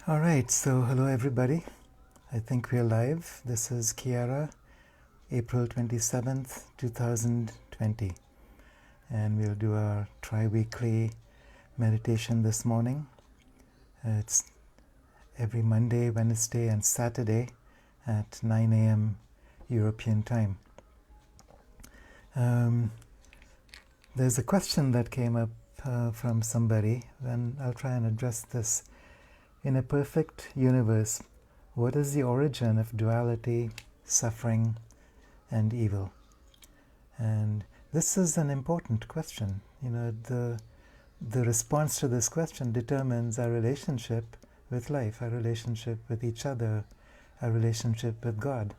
All right, so hello everybody. I think we're live. This is Kiara, April 27th, 2020. And we'll do our tri-weekly meditation this morning. It's every Monday, Wednesday, and Saturday at 9 a.m. European time. There's a question that came up from somebody, and I'll try and address this. In a perfect universe, what is the origin of duality, suffering, and evil? And this is an important question. The response to this question determines our relationship with life, our relationship with each other, our relationship with God,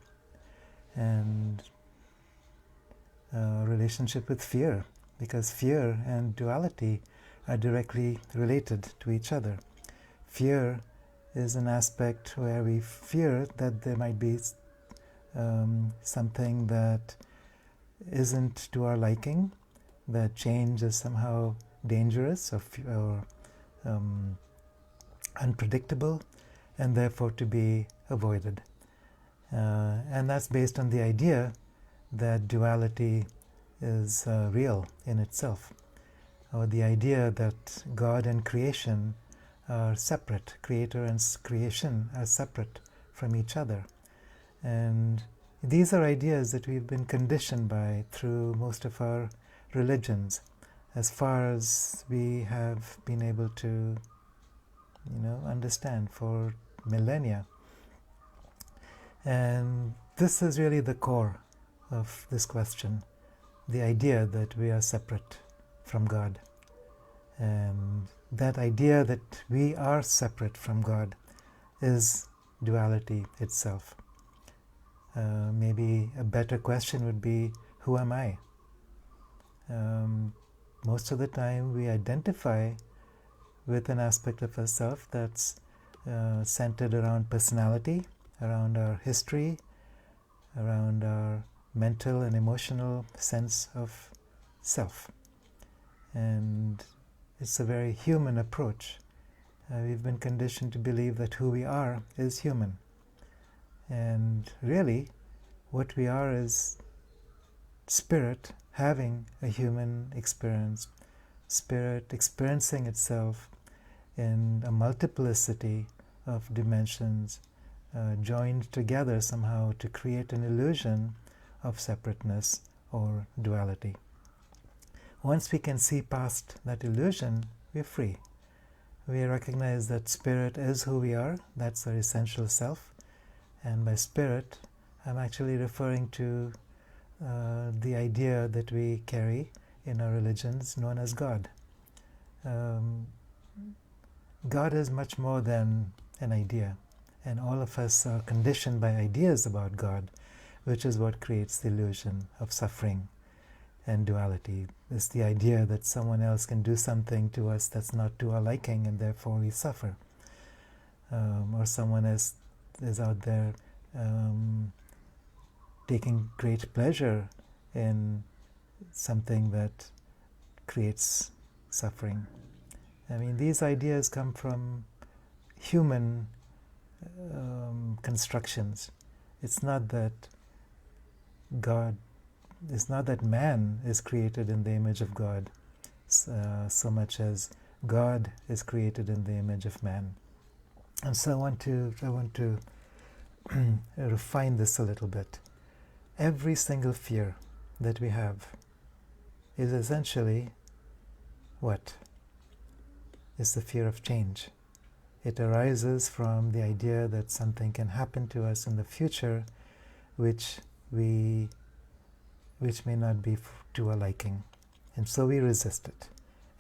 and our relationship with fear, because fear and duality are directly related to each other. Fear is an aspect where we fear that there might be something that isn't to our liking, that change is somehow dangerous or unpredictable, and therefore to be avoided. And that's based on the idea that duality is real in itself, or the idea that God and creation are separate, creator and creation are separate from each other. And these are ideas that we've been conditioned by through most of our religions, as far as we have been able to, understand for millennia. And this is really the core of this question, the idea that we are separate from God. And that idea that we are separate from God is duality itself. Maybe a better question would be, who am I? Most of the time we identify with an aspect of ourselves that's centered around personality, around our history, around our mental and emotional sense of self. And it's a very human approach. We've been conditioned to believe that who we are is human. And really, what we are is spirit having a human experience, spirit experiencing itself in a multiplicity of dimensions, joined together somehow to create an illusion of separateness or duality. Once we can see past that illusion, we're free. We recognize that spirit is who we are, that's our essential self. And by spirit, I'm actually referring to the idea that we carry in our religions known as God. God is much more than an idea, and all of us are conditioned by ideas about God, which is what creates the illusion of suffering and duality. It's the idea that someone else can do something to us that's not to our liking, and therefore we suffer. Or someone is out there taking great pleasure in something that creates suffering. I mean, these ideas come from human constructions. It's not that man is created in the image of God, so much as God is created in the image of man. And so I want to refine this a little bit. Every single fear that we have is essentially what? Is the fear of change. It arises from the idea that something can happen to us in the future which may not be to our liking. And so we resist it.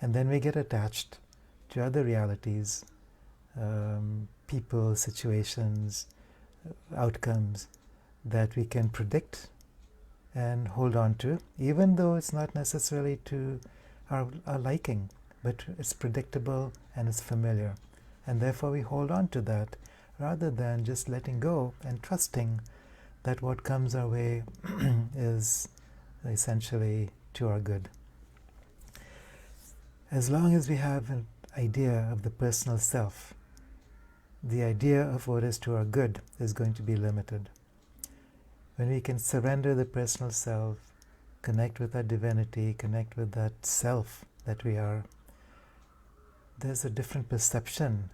And then we get attached to other realities, people, situations, outcomes that we can predict and hold on to, even though it's not necessarily to our liking, but it's predictable and it's familiar. And therefore we hold on to that rather than just letting go and trusting that what comes our way is essentially to our good. As long as we have an idea of the personal self the idea of what is to our good is going to be limited. When we can surrender the personal self, connect with our divinity, connect with that self that we are, there's a different perception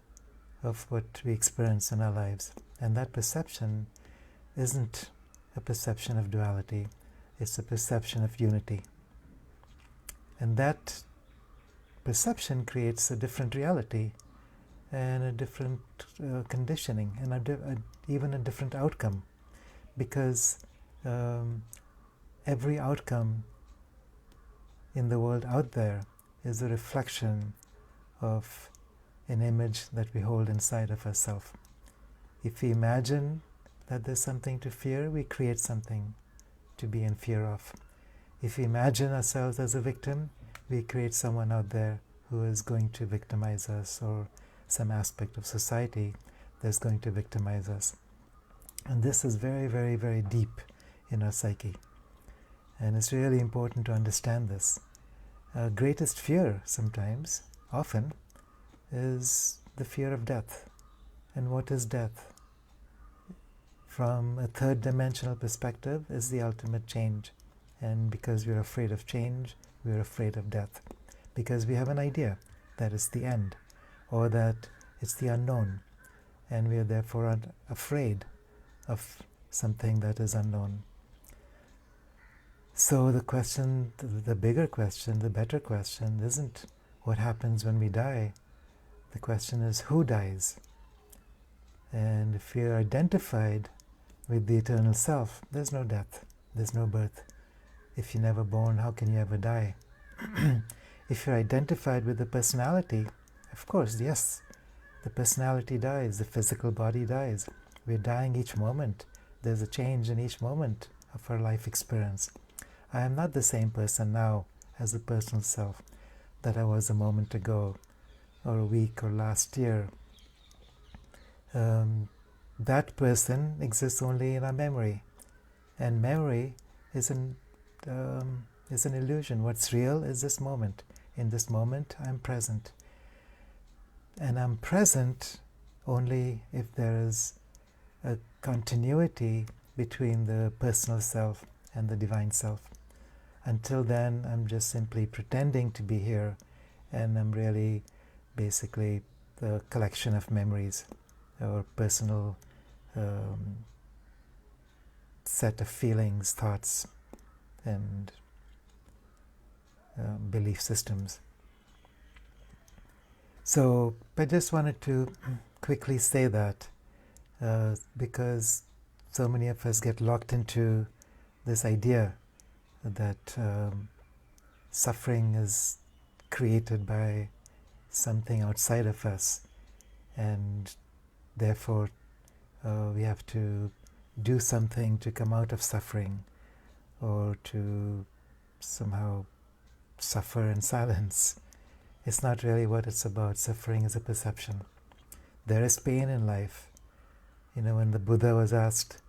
of what we experience in our lives. And that perception isn't a perception of duality, it's a perception of unity. And that perception creates a different reality and a different conditioning and even a different outcome, because every outcome in the world out there is a reflection of an image that we hold inside of ourselves. If we imagine that there's something to fear, we create something to be in fear of. If we imagine ourselves as a victim, we create someone out there who is going to victimize us, or some aspect of society that's going to victimize us. And this is very, very, very deep in our psyche. And it's really important to understand this. Our greatest fear sometimes, often, is the fear of death. And what is death? From a third dimensional perspective, is the ultimate change. And because we're afraid of change, we're afraid of death. Because we have an idea that it's the end, or that it's the unknown. And we are therefore afraid of something that is unknown. So the question, the bigger question, the better question isn't what happens when we die. The question is who dies. And if we are identified with the eternal self, there's no death, there's no birth. If you're never born, how can you ever die? If you're identified with the personality, of course, yes, the personality dies, the physical body dies. We're dying each moment. There's a change in each moment of our life experience. I am not the same person now as the personal self that I was a moment ago, or a week, or last year. That person exists only in our memory, and memory is an illusion. What's real is this moment. In this moment, I'm present, and I'm present only if there is a continuity between the personal self and the divine self. Until then, I'm just simply pretending to be here, and I'm really basically the collection of memories or personal set of feelings, thoughts, and belief systems. So I just wanted to quickly say that because so many of us get locked into this idea that suffering is created by something outside of us, and therefore we have to do something to come out of suffering, or to somehow suffer in silence. It's not really what it's about. Suffering is a perception. There is pain in life. You know, when the Buddha was asked,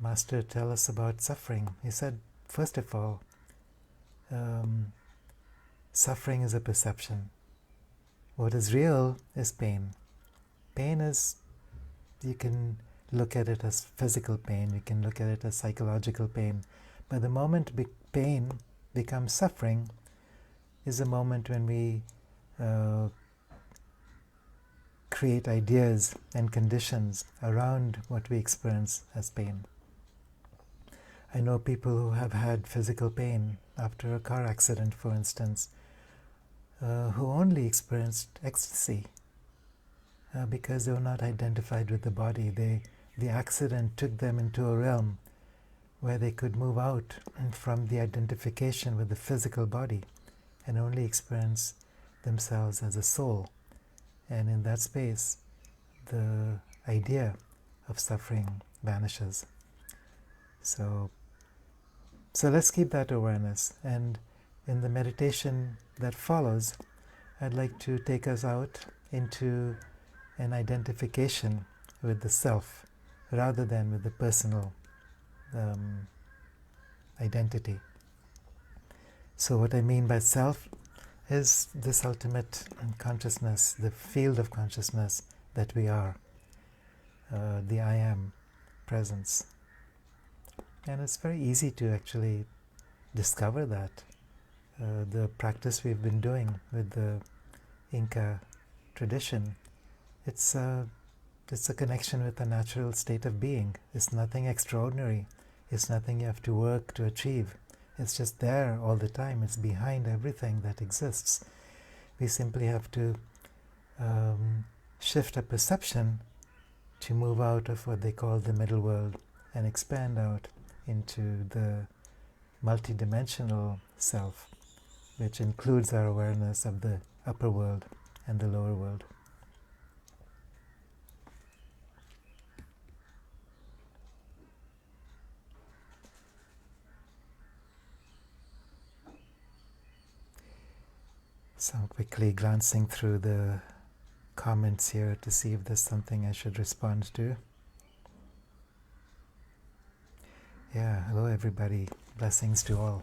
Master, tell us about suffering, he said, first of all, suffering is a perception. What is real is pain. Pain is, you can look at it as physical pain, you can look at it as psychological pain. But the moment pain becomes suffering is a moment when we create ideas and conditions around what we experience as pain. I know people who have had physical pain after a car accident, for instance, who only experienced ecstasy because they were not identified with the body. The accident took them into a realm where they could move out from the identification with the physical body and only experience themselves as a soul. And in that space, the idea of suffering vanishes. So let's keep that awareness. And in the meditation that follows, I'd like to take us out into an identification with the self rather than with the personal identity. So what I mean by self is this ultimate consciousness, the field of consciousness that we are. the I am presence. And it's very easy to actually discover that. The practice we've been doing with the Inca tradition, it's a connection with a natural state of being. It's nothing extraordinary. It's nothing you have to work to achieve. It's just there all the time. It's behind everything that exists. We simply have to shift our perception to move out of what they call the middle world and expand out into the multidimensional self, which includes our awareness of the upper world and the lower world. So I'm quickly glancing through the comments here to see if there's something I should respond to. Yeah, hello everybody. Blessings to all.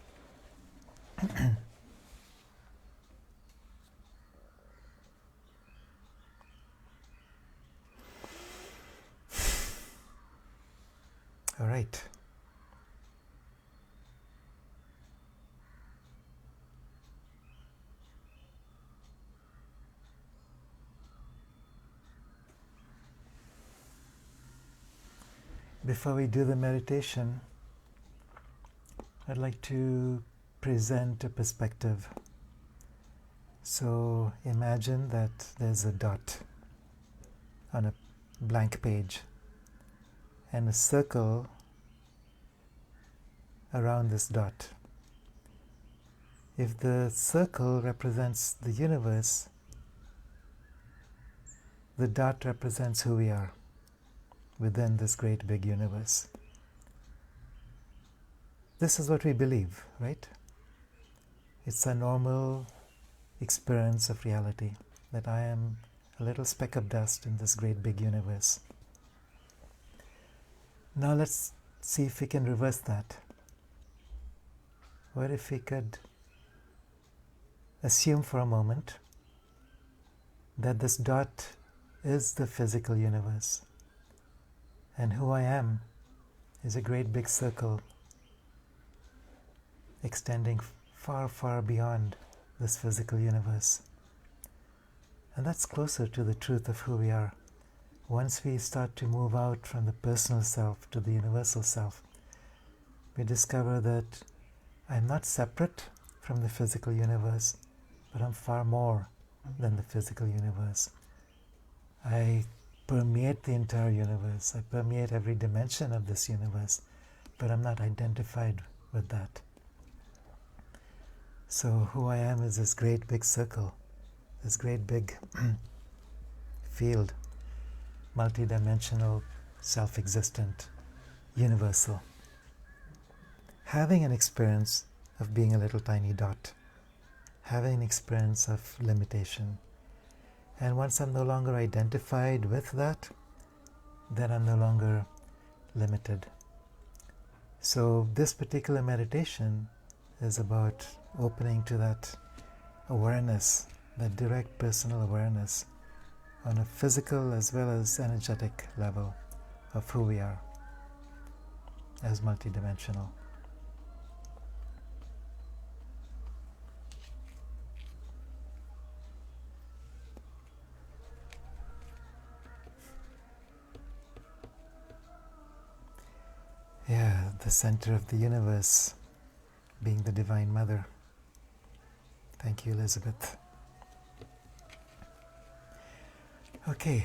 All right. Before we do the meditation, I'd like to present a perspective. So imagine that there's a dot on a blank page and a circle around this dot. If the circle represents the universe, the dot represents who we are within this great big universe. This is what we believe, right? It's a normal experience of reality, that I am a little speck of dust in this great big universe. Now let's see if we can reverse that. What if we could assume for a moment that this dot is the physical universe, and who I am is a great big circle extending far, far beyond this physical universe. And that's closer to the truth of who we are. Once we start to move out from the personal self to the universal self, we discover that I'm not separate from the physical universe, but I'm far more than the physical universe. I permeate the entire universe. I permeate every dimension of this universe, but I'm not identified with that. So who I am is this great big circle, this great big field, multidimensional, self-existent, universal. Having an experience of being a little tiny dot, having an experience of limitation. And once I'm no longer identified with that, then I'm no longer limited. So this particular meditation is about opening to that awareness, that direct personal awareness on a physical as well as energetic level of who we are as multidimensional. Yeah, the center of the universe being the Divine Mother. Thank you, Elizabeth. Okay.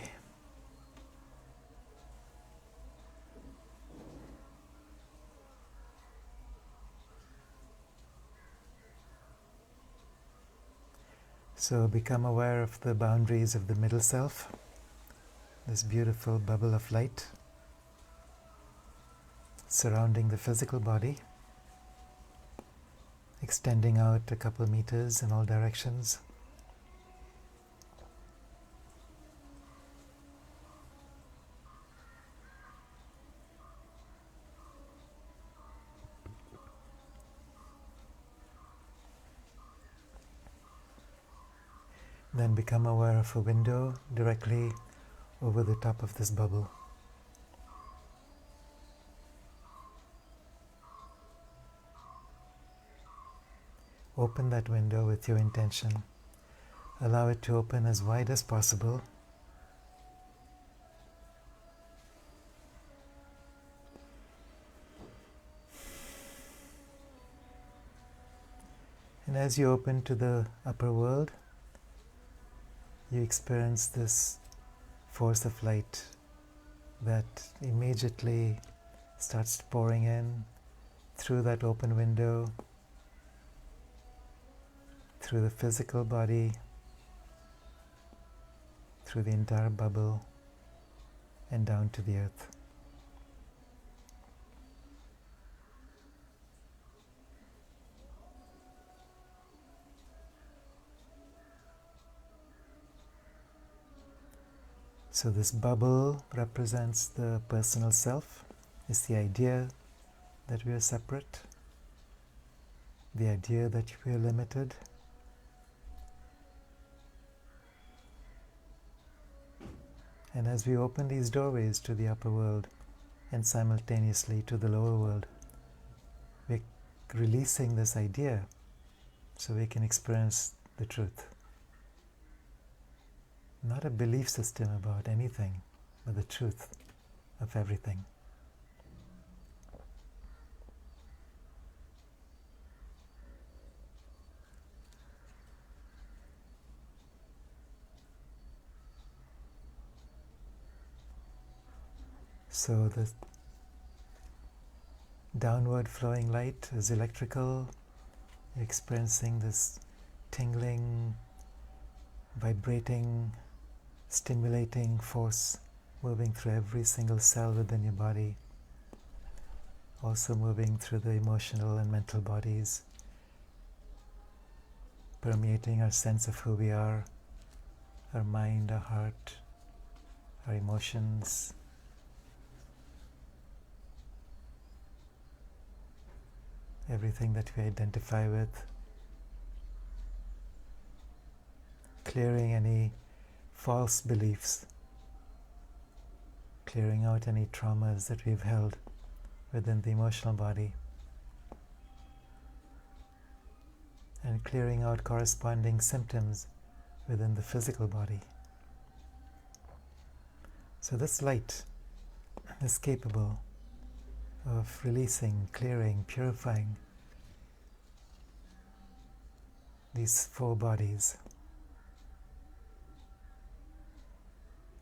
So become aware of the boundaries of the middle self, this beautiful bubble of light surrounding the physical body, extending out a couple meters in all directions. Then become aware of a window directly over the top of this bubble. open that window with your intention. Allow it to open as wide as possible. And as you open to the upper world, you experience this force of light that immediately starts pouring in through that open window, through the physical body, through the entire bubble, and down to the earth. So this bubble represents the personal self. It's the idea that we are separate, the idea that we are limited. And as we open these doorways to the upper world and simultaneously to the lower world, we're releasing this idea so we can experience the truth. Not a belief system about anything, but the truth of everything. So the downward flowing light is electrical. You're experiencing this tingling, vibrating, stimulating force moving through every single cell within your body, also moving through the emotional and mental bodies, permeating our sense of who we are, our mind, our heart, our emotions. Everything that we identify with, clearing any false beliefs, clearing out any traumas that we've held within the emotional body, and clearing out corresponding symptoms within the physical body. So this light is capable of releasing, clearing, purifying these four bodies.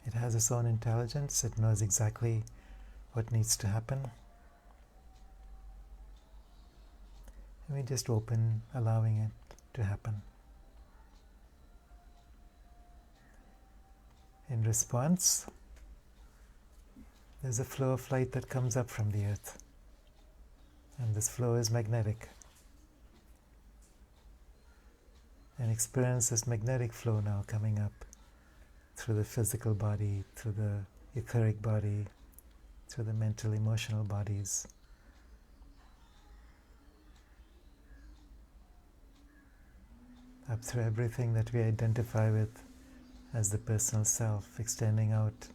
It has its own intelligence. It knows exactly what needs to happen. And we just open, allowing it to happen. In response, there's a flow of light that comes up from the earth. And this flow is magnetic. And experience this magnetic flow now coming up through the physical body, through the etheric body, through the mental, emotional bodies. Up through everything that we identify with as the personal self, extending out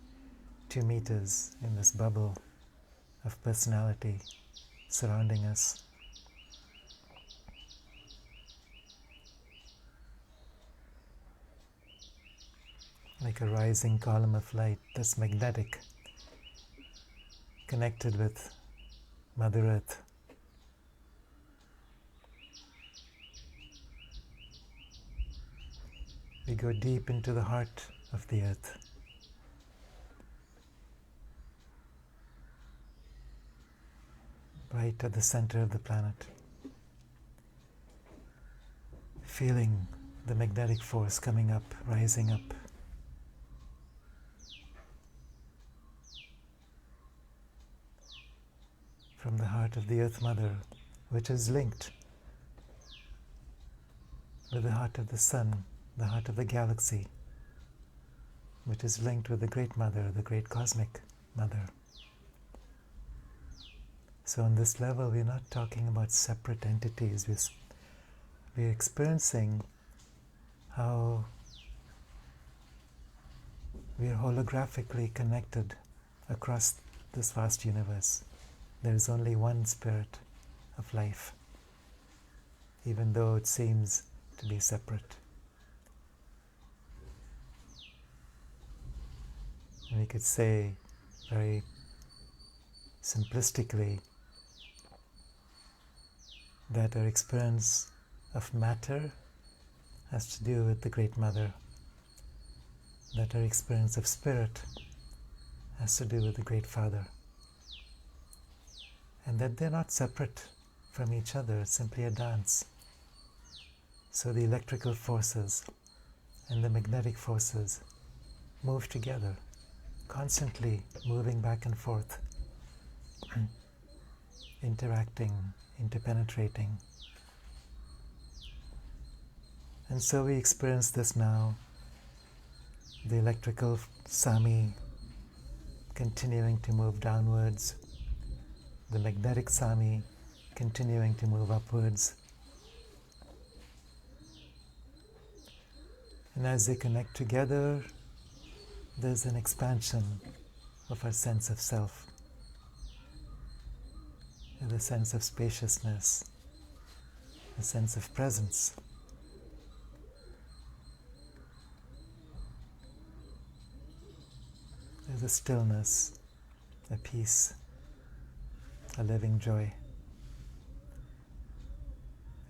2 meters in this bubble of personality surrounding us. Like a rising column of light that's magnetic, connected with Mother Earth. We go deep into the heart of the earth. Right at the center of the planet. Feeling the magnetic force coming up, rising up. From the heart of the Earth Mother, which is linked with the heart of the Sun, the heart of the galaxy, which is linked with the Great Mother, the Great Cosmic Mother. So on this level, we're not talking about separate entities. We're experiencing how we are holographically connected across this vast universe. There is only one spirit of life. even though it seems to be separate. And we could say very simplistically that our experience of matter has to do with the Great Mother, that our experience of spirit has to do with the Great Father, and that they're not separate from each other, it's simply a dance. So the electrical forces and the magnetic forces move together, constantly moving back and forth, interacting, interpenetrating. And so we experience this now, the electrical Sami continuing to move downwards, the magnetic Sami continuing to move upwards. And as they connect together, there's an expansion of our sense of self, the sense of spaciousness, a sense of presence. There's a stillness, a peace, a living joy.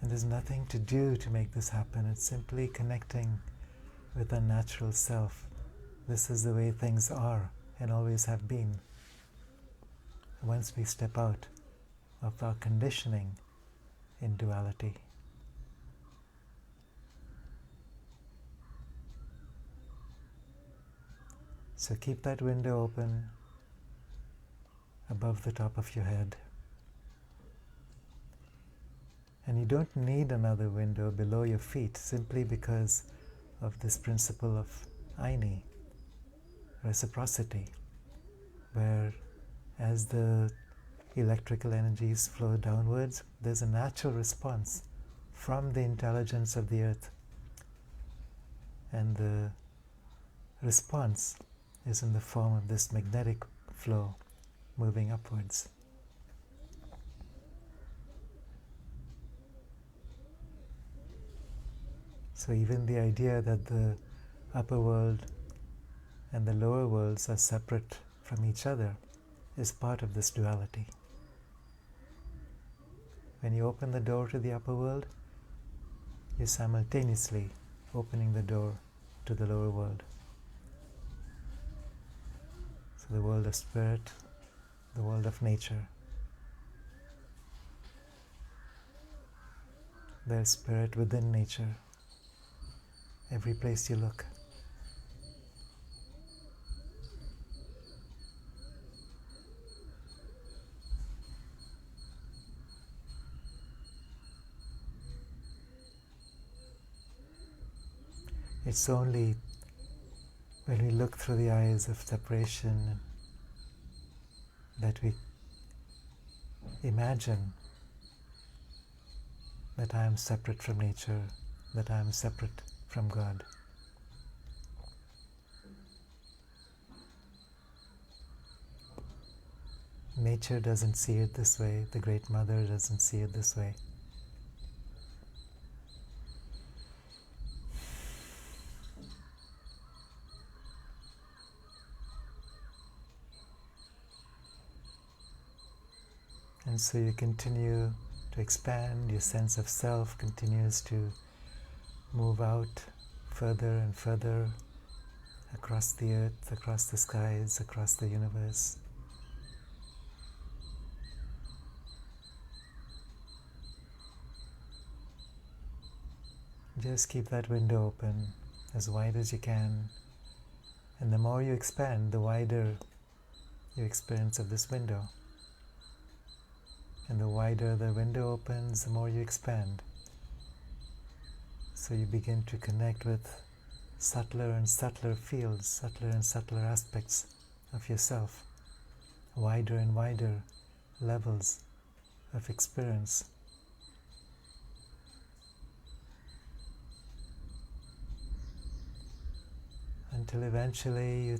And there's nothing to do to make this happen. It's simply connecting with our natural self. This is the way things are and always have been. Once we step out of our conditioning in duality. So keep that window open above the top of your head. And you don't need another window below your feet simply because of this principle of Aini, reciprocity, where as the electrical energies flow downwards, there's a natural response from the intelligence of the earth. And the response is in the form of this magnetic flow moving upwards. So even the idea that the upper world and the lower worlds are separate from each other is part of this duality. When you open the door to the upper world, you're simultaneously opening the door to the lower world. So the world of spirit, the world of nature. There's spirit within nature, every place you look. It's only when we look through the eyes of separation that we imagine that I am separate from nature, that I am separate from God. Nature doesn't see it this way, the Great Mother doesn't see it this way. And so you continue to expand, your sense of self continues to move out further and further across the earth, across the skies, across the universe. Just keep that window open as wide as you can, and the more you expand, the wider your experience of this window. And the wider the window opens, the more you expand. So you begin to connect with subtler and subtler fields, subtler and subtler aspects of yourself, wider and wider levels of experience. Until eventually you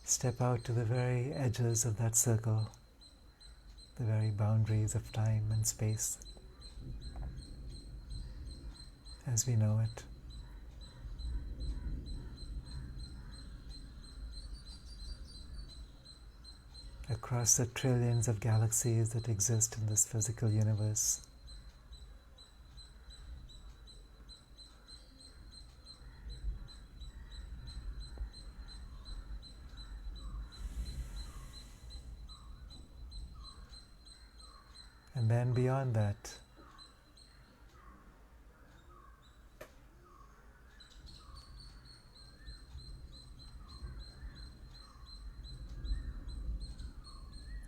step out to the very edges of that circle, the very boundaries of time and space. as we know it. Across the trillions of galaxies that exist in this physical universe. And then beyond that,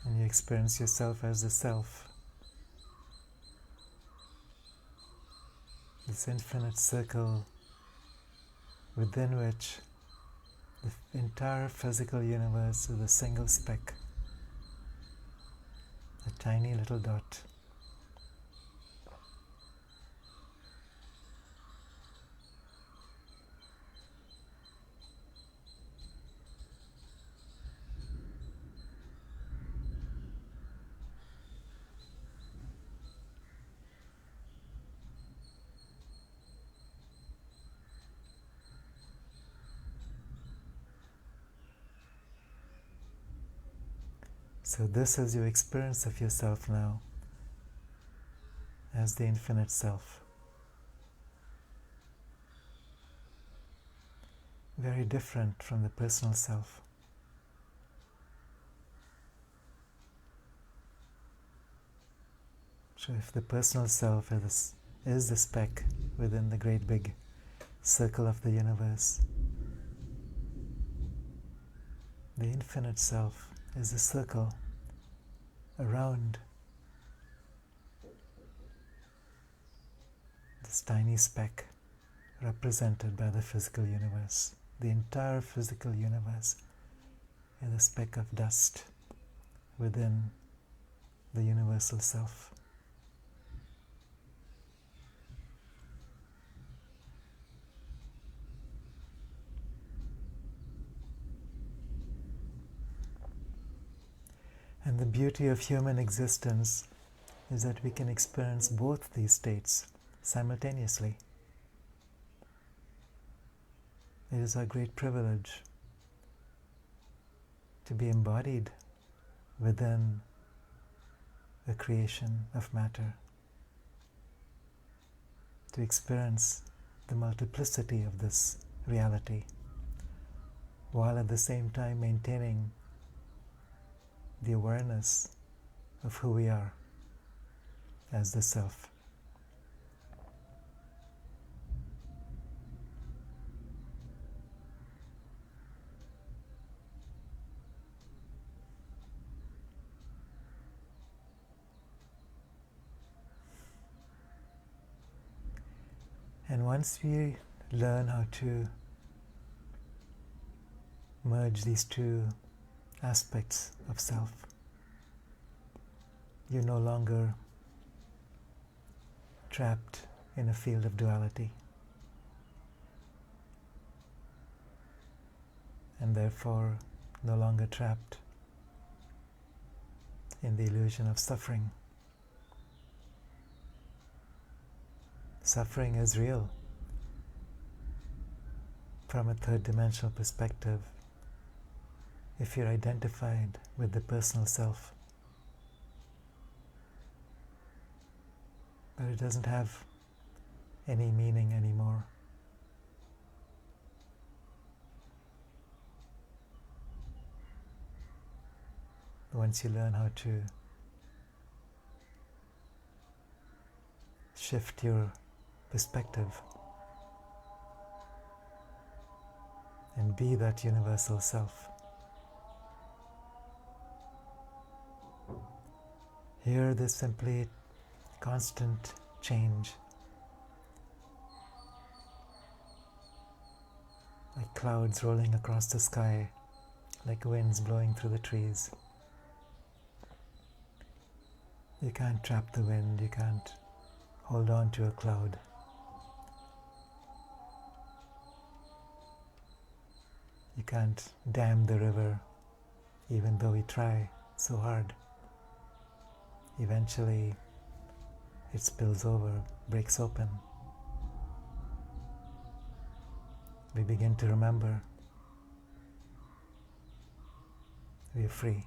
and you experience yourself as the self, this infinite circle within which the entire physical universe is a single speck, a tiny little dot. So this is your experience of yourself now, as the infinite self. Very different from the personal self. So if the personal self is the speck within the great big circle of the universe, the infinite self is a circle around this tiny speck represented by the physical universe. The entire physical universe is a speck of dust within the universal self. And the beauty of human existence is that we can experience both these states simultaneously. It is our great privilege to be embodied within the creation of matter, to experience the multiplicity of this reality, while at the same time maintaining the awareness of who we are as the self. And once we learn how to merge these two aspects of self, you're no longer trapped in a field of duality, and therefore no longer trapped in the illusion of suffering. Suffering is real from a third dimensional perspective if you're identified with the personal self. But it doesn't have any meaning anymore. Once you learn how to shift your perspective and be that universal self. Here there's simply constant change, like clouds rolling across the sky, like winds blowing through the trees. You can't trap the wind, you can't hold on to a cloud. You can't dam the river, even though we try so hard. Eventually, it spills over, breaks open. we begin to remember we are free.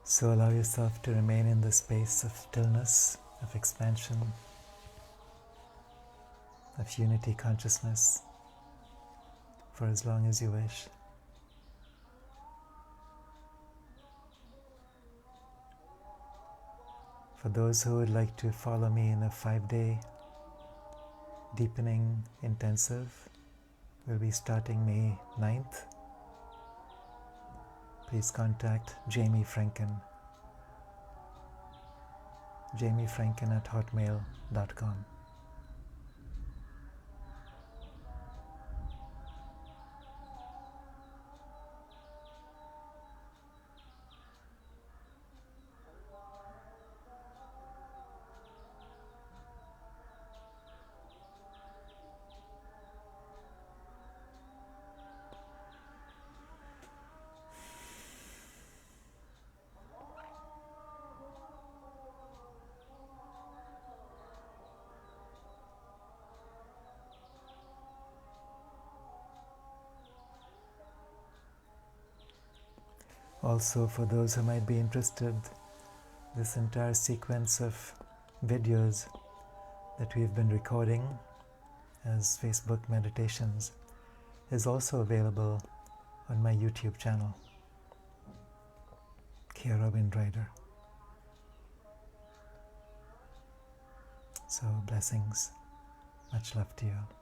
So allow yourself to remain in the space of stillness, of expansion, of unity consciousness for as long as you wish. For those who would like to follow me in a 5-day deepening intensive, we'll be starting May 9th. Please contact Jamie Franken jamiefranken@hotmail.com. Also, for those who might be interested, this entire sequence of videos that we've been recording as Facebook meditations is also available on my YouTube channel, Kiara Windrider. So blessings, much love to you all.